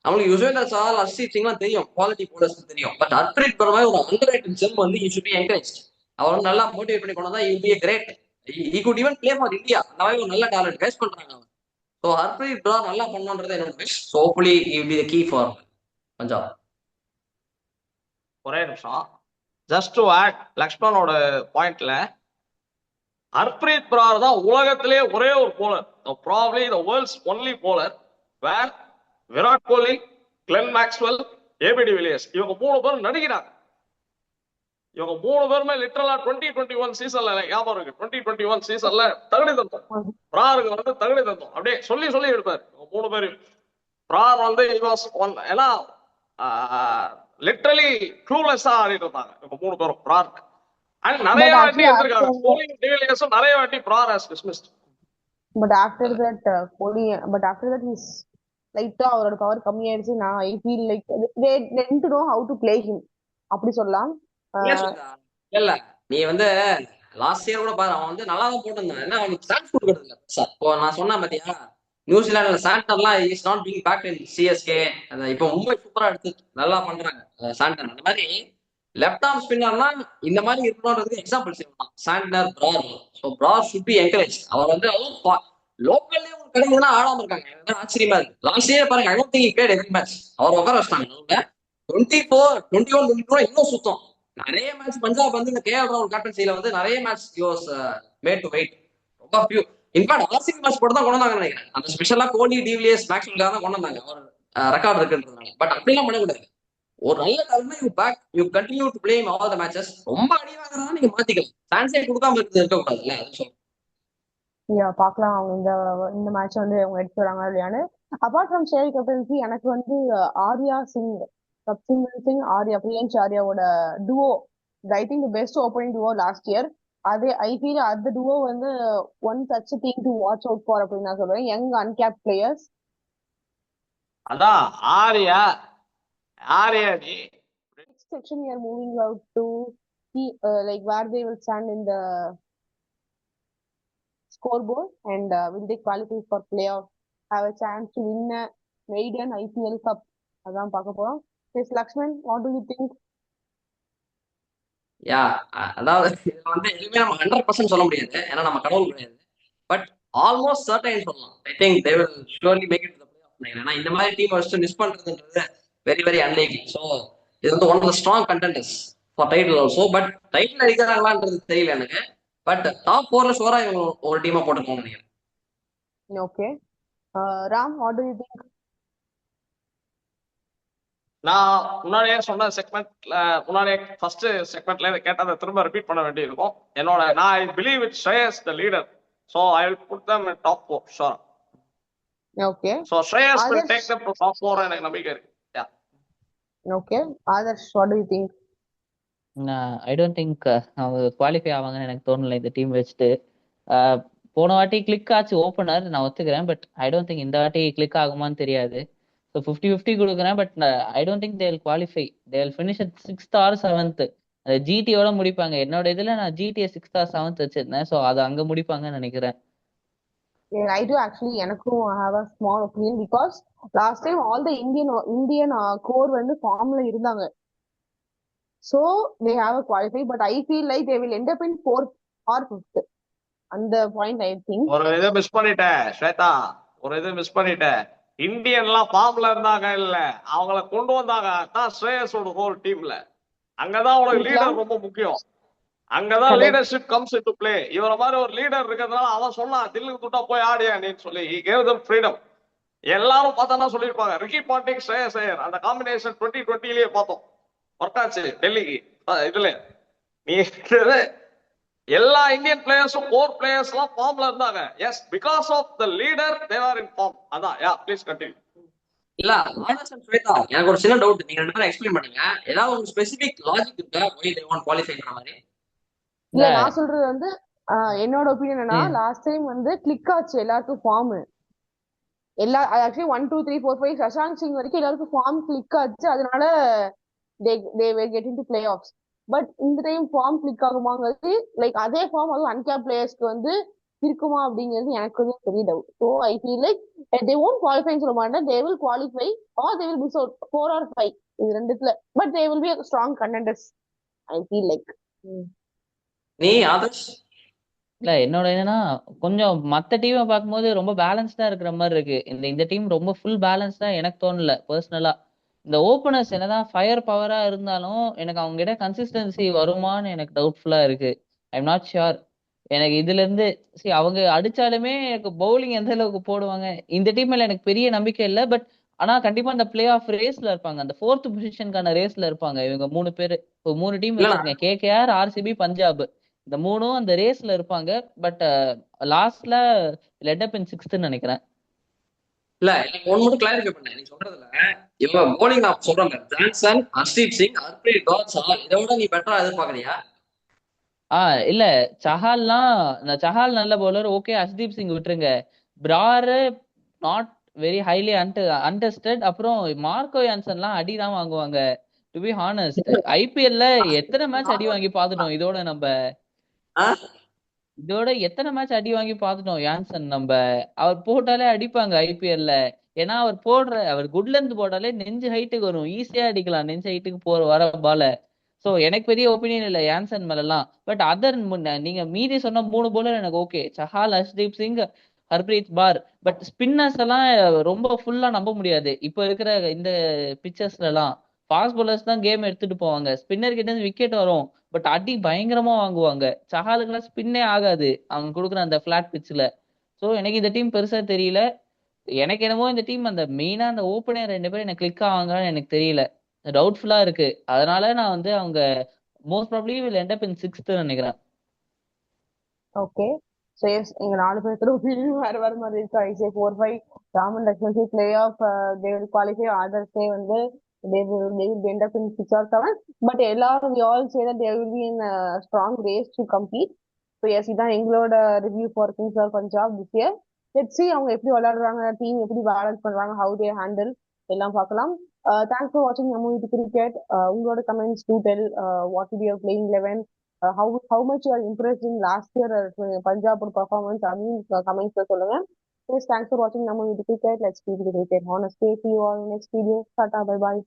அவங்களுக்கு யுஸ்வேந்தர் சஹால், ஹர்ஷ்தீப் சிங்லாம் தெரியும், குவாலிட்டி போலர்ஸ் தெரியும். பட் ஹர்ப்ரீத் ப்ரௌன் ஒரு அண்டர்ரேட்டட் ஜெம் வந்து he should be encouraged. அவர் வந்து நல்லா மோட்டிவேட் பண்ணி கொண்டு வந்தா he will be a great, he could even play for India. அந்த மாதிரி ஒரு நல்ல டேலண்ட் வேஸ்ட் பண்றாங்க அவர். ஸோ ஹர்ப்ரீத் ப்ரௌன் நல்லா பண்ணணுன்றது என்னோட wish. So hopefully he will be the key for Punjab. ஒரே நிமிஷம், ஜஸ்ட் டு ஆட் லக்ஷ்மணோட பாயிண்ட்ல, ஹர்ப்ரீத் ப்ரௌன் தான் உலகத்திலே ஒரே ஒரு bowler, probably the world's only bowler where Virat Kohli, Glenn Maxwell, AB de Villiers இவங்க 3 பேரும் நடிக்கிறாங்க. இவங்க 3 பேருமே லிட்டரலா 2021 சீசன்ல ஞாபகம் இருக்கு. 2021 சீசன்ல தகுதி தந்தோம் பிராருக்கு வந்து தகுதி தந்தோம். அப்படியே சொல்லி சொல்லி எடுப்பாரு இவங்க 3 பேரும். பிரார் வந்து ஏன்னா லிட்டரலி க்ளூலெஸ்ஸா ஆடிட்டு இருந்தாங்க இவங்க 3 பேரும் பிரார். அண்ட் நிறைய வாட்டி எடுத்திருக்காங்க. கோலி டிவிலியர்ஸும் நிறைய வாட்டி Brar has dismissed. But after that, Kohli, he's லைட்டா அவரோட பவர் கம்மியாயிருச்சு. நான் I feel like they tend to know how to play him அப்படி சொல்லலாம். இல்ல ஸ்வேதா, இல்ல நீ வந்து லாஸ்ட் இயர் கூட பாரு, அவன் வந்து நல்லா தான் போட்டிருந்தான். ஏன்னா அவனுக்கு சான்ஸ் கொடுக்கறது இல்ல சார். இப்போ நான் சொன்னேன் பாத்தியா, நியூசிலாந்துல சாண்டர்லாம் is not being back in CSK. இப்போ மும்பை சூப்பரா எடுத்து நல்லா பண்றாங்க சாண்டர். அந்த மாதிரி லெஃப்ட் ஆர்ம் ஸ்பின்னர்னா இந்த மாதிரி இருக்கணும்ன்றதுக்கு எக்ஸாம்பிள் சொல்லலாம். Santner, Brar. So Brar should be encourage. அவர் வந்து லோக்கல்லே உங்களுக்கு கிடைக்குதுன்னா ஆடாம இருக்காங்க. எனக்கு ஆச்சரியமா இருக்கு. லாஸ்ட் இயர் பாருங்க, I don't think he played every match. அவர் உட்கார வச்சிட்டாங்க. 24, 21, 22 இன்னும் சுத்தம். நிறைய மேட்ச் பஞ்சாப் வந்து இந்த கேஎல் ராகுல் கேப்டன்சில வந்து நிறைய மேட்ச் யோஸ் மேட் டு வெயிட். ரொம்ப ஃபியூ. இன்ஃபேக்ட் ஆர்சிபி மேட்ச் போட்டு தான் கொண்டு வந்தாங்க நினைக்கிறேன். அந்த ஸ்பெஷலா கோலி, டிவிலியர்ஸ், மேக்ஸ்வெல்காக தான் கொண்டு வந்தாங்க. ஒரு ரெக்கார்ட் இருக்குன்றதுனால. பட் அப்படிலாம் பண்ணக்கூடாது. ஒரு நல்ல தலைமை you continue to play all the matches. ரொம்ப அடி வாங்குறதா நீங்க மாத்திக்கலாம். சான்ஸே கொடுக்காம இருக்கக்கூடாதுல்ல. பார்க்கலாம் அவங்க இந்த இந்த மேட்ச் வந்து அவங்க எடுத்து வராங்க இல்லையான்னு. அபார்ட் ஃப்ரம் ஷேர் கேப்டன்சி எனக்கு வந்து ஆர்யா சிங், சப்சிமரன் சிங், ஆர்யா, பிரியன்ஷ் ஆர்யாவோட duo I think the best opening duo last year. அதே ஐ ஃபீல் அந்த டுவோ வந்து one such thing to watch out for அப்படின்னு நான் சொல்றேன். Young uncapped players. அதான் ஆர்யா நீ Next section we are moving out to see like where they will stand in the scoreboard and will they qualify for playoff, have a chance to win a maiden IPL cup. அதான் பார்க்க போறோம். Yes, Lakshman, what do you think? யா, அதாவது இதுல வந்து எதுவுமே நம்ம 100% சொல்ல முடியாது. ஏன்னா நம்ம கடவுள் கிடையாது. பட் ஆல்மோஸ்ட் சர்டைன் சொல்லலாம். I think they will surely make it to the playoff நினைக்கிறேன். ஏன்னா இந்த மாதிரி டீம் வச்சு மிஸ் பண்றதுன்றது வெரி வெரி அன்லைக்லி. ஸோ இது வந்து one of the strong contenders for title also. But title அடிக்கிறாங்களான்றது தெரியல எனக்கு. பட் டாப் 4ல ஷூரா இவங்க ஒரு டீமா போட்டுருக்கோம்னு நினைக்கிறேன். Okay. Ram, what do you think? நான் முன்னாடியே சொன்ன செக்மெண்ட்ல முன்னாடியே ஃபர்ஸ்ட் செக்மெண்ட்ல கேட்டதை திரும்ப ரிப்பீட் பண்ண வேண்டி இருக்கும். நான் I believe it Shreyas the leader. So I will put them in top 4 sure. Okay. So Shreyas will take them to top 4 எனக்கு நம்பிக்கை இருக்கு. Yeah. Okay. Others, what do you think? I don't think அவங்க qualify ஆவாங்கன்னு எனக்கு தோணல இந்த team வச்சுட்டு. போன வாட்டி கிளிக் ஆச்சு ஓப்பனர், நான் ஒத்துக்கிறேன். பட் ஐ டோன்ட் திங்க் இந்த வாட்டி கிளிக் ஆகுமான்னு தெரியாது. ஸோ 50-50 கொடுக்குறேன். But I don't think they will qualify. They will finish at 6th or 7th. ஜிடியோட முடிப்பாங்க. என்னோட இதுல நான் ஜிடிஏ 6th or 7th வச்சிருந்தேன். ஸோ அது அங்க முடிப்பாங்கன்னு நினைக்கிறேன். Yeah, I do actually. எனக்கும் have a small opinion because last time all the Indian core வந்து ஃபார்ம்ல இருந்தாங்க. So they have a qualify, but I feel like they will end up in 4th or 5th. அந்த point I think. ஒரு இதை miss பண்ணிட்டேன் ஸ்வேதா, இந்தியன்லாம் ஃபார்ம்ல இருந்தாங்க இல்ல, அவங்கள கொண்டு வந்தாங்க. அதான் ஸ்ரேயஸோட ஹோல் டீம்ல. அங்கதான் உனக்கு லீடர் ரொம்ப முக்கியம். அங்கதான் லீடர்ஷிப் கம்ஸ் இன்டு பிளே. இவர மாதிரி ஒரு லீடர் இருக்கிறதுனால அவன் சொன்னா தில்லுக்கு துட்டா போய் ஆடியா நீன்னு சொல்லி he gave them freedom. எல்லாரும் பார்த்தா சொல்லியிருப்பாங்க ரிக்கி பாண்டிங், ஸ்ரேயஸ் ஐயர் அந்த காம்பினேஷன் 2020லயே பார்த்தோம். ஒர்க் ஆச்சு டெல்லிக்கு. இதுல நீ எல்லா இந்தியன் பிளேயர்ஸும் 4 பிளேயர்ஸ் எல்லாம் ஃபார்ம்ல இருந்தாங்க. Yes, because of the leader they are in form. அதான். Yeah, please continue. இல்ல ஸ்வேதா, எனக்கு ஒரு சின்ன டவுட். நீங்க ரெண்டு பேரும் எக்ஸ்பிளைன் பண்ணுங்க. ஏதாவது ஒரு ஸ்பெசிபிக் லாஜிக் இருக்கா why they want qualifyன்ற மாதிரி? இல்ல, நான் சொல்றது வந்து என்னோட ஒப்பீனியன் என்னன்னா, லாஸ்ட் டைம் வந்து கிளிக் ஆச்சு எல்லாருக்கும் ஃபார்ம். ஆக்சுவலி 1 2 3 4 5 சஷாங்க் சிங் வரைக்கும் எல்லாருக்கும் ஃபார்ம் கிளிக் ஆச்சு. அதனால they were getting to playoffs. But இந்த டைம் ஃபார்ம் கிளிக் ஆகுமாங்கிறது லைக் அதே ஃபார்ம் அதுவும் அன்கேப் பிளேயர்ஸ்க்கு வந்து இருக்குமா அப்படிங்கிறது எனக்கு வந்து பெரிய doubt. So I feel like they won't qualify சொல்ல மாட்டேன். they will qualify or they will miss out 4 or 5 இது ரெண்டுத்துல. But they will be a strong contenders I feel like. நீ ஆதர்ஷ்? இல்ல, என்னோட என்னன்னா கொஞ்சம் மத்த டீமை பார்க்கும்போது ரொம்ப பேலன்ஸ்டா இருக்கிற மாதிரி இருக்கு. இந்த டீம் ரொம்ப ஃபுல் பேலன்ஸ்டா எனக்கு தோணல பர்சனலா. இந்த ஓப்பனர்ஸ் என்னதான் ஃபயர் பவரா இருந்தாலும் எனக்கு அவங்க கிட்ட கன்சிஸ்டன்சி வருமான்னு எனக்கு டவுட்ஃபுல்லா இருக்கு. I am not sure. எனக்கு இதுல இருந்து அவங்க அடிச்சாலுமே எனக்கு பவுலிங் எந்த அளவுக்கு போடுவாங்க இந்த டீம் மேல எனக்கு பெரிய நம்பிக்கை இல்லை. பட் ஆனா கண்டிப்பா அந்த பிளே ஆஃப் ரேஸ்ல இருப்பாங்க. அந்த 4th பொசிஷனுக்கான ரேஸ்ல இருப்பாங்க இவங்க 3 பேரு. இப்போ 3 டீம் வச்சிருக்கேன், கேகேஆர், ஆர்சிபி, பஞ்சாப். இந்த 3ம் அந்த ரேஸ்ல இருப்பாங்க. பட் லாஸ்ட்ல லெட் அப் இன் 6th நினைக்கிறேன். இல்ல, எனக்கு ஒன்னு மட்டும் கிளாரிஃபை பண்ணேன். நீ சொல்றதுல இவங்க போலிங் நான் சொல்றேன், ஜான்சன், ஹர்ஷ்தீப் சிங், ஹர்ப்ரீத் கௌர், சஹால், இதை விட நீ பெட்டரா எதிர்பார்க்கறியா? இல்ல, சஹால் நல்ல பவுலர். ஓகே, ஹர்ஷ்தீப் சிங் விட்டுருங்க. Brar not very highly untested. அப்புறம் மார்க்கோ யான்சன்லாம் அடி தான் வாங்குவாங்க. டு பி ஹானஸ்ட், ஐபிஎல்ல எத்தனை மேட்ச் அடி வாங்கி பார்த்துட்டோம். இதோட எத்தனை மேட்ச் அடி வாங்கி பார்த்துட்டோம் யான்சன். அவர் போட்டாலே அடிப்பாங்க ஐபிஎல்ல. ஏன்னா அவர் குட் லென்த் போட்டாலே நெஞ்சு ஹைட்டுக்கு வரும், ஈஸியா அடிக்கலாம் நெஞ்சு ஹைட்டுக்கு வர பால. சோ எனக்கு பெரிய ஒப்பீனியன் இல்ல யான்சன் மேலாம். பட் நீங்க மீதி சொன்ன 3 bowler எனக்கு okay, Chahal, Harshdeep Singh, Harpreet Brar. But spinners எல்லாம் ரொம்ப ஃபுல்லா நம்ப முடியாது இப்ப இருக்கிற இந்த பிக்சர்ஸ்ல எல்லாம். ஃபாஸ்ட் bowlers தான் கேம் எடுத்துட்டு போவாங்க, ஸ்பின்னர் கிட்ட இருந்து விக்கெட் வரும், பட் அடி பயங்கரமா வாங்குவாங்க. சஹாலுக்குலாம் ஸ்பின்னே ஆகாது அவங்க கொடுக்குற அந்த பிளாட் பிட்ச்ல. சோ எனக்கு இந்த டீம் பெருசா தெரியல. எனக்கு என்னமோ இந்த டீம் அந்த மெயினா அந்த ஓப்பனர் 2 பேரும் எனக்கு கிளிக் ஆவாங்கன்னு எனக்கு தெரியல, டவுட்ஃபுல்லா இருக்கு. அதனால நான் அவங்க most probably will end up in 6th நினைக்கிறேன். ஓகே. ஸோ எஸ், எங்க 4 பேர்த்தோட ஒப்பீனியன் வேற மாதிரி இருக்கு. ICI 4-5 Raman Lakshman play off they will qualify, others வந்து they will end up in 6 or 7. But எல்லாரும் we all say that they will be in a strong race to compete. So yes, இதான் எங்களோட review for Kings of Punjab this year. Let's see அவங்க எப்படி விளையாடுறாங்க, team எப்படி balance பண்றாங்க, how they handle எல்லாம் பார்க்கலாம். தேங்க்ஸ் ஃபார் வாட்சிங் நம்ம வீட்டு கிரிக்கெட். உங்களோட comments to tell what will your playing 11, how much you are impressed in last year Punjab performance. I mean, comments சொல்லுங்க. Yes, thanks for watching நம்ம வீட்டு cricket. Let's keep the cricket honest. See you all in next video. Tata, bye bye.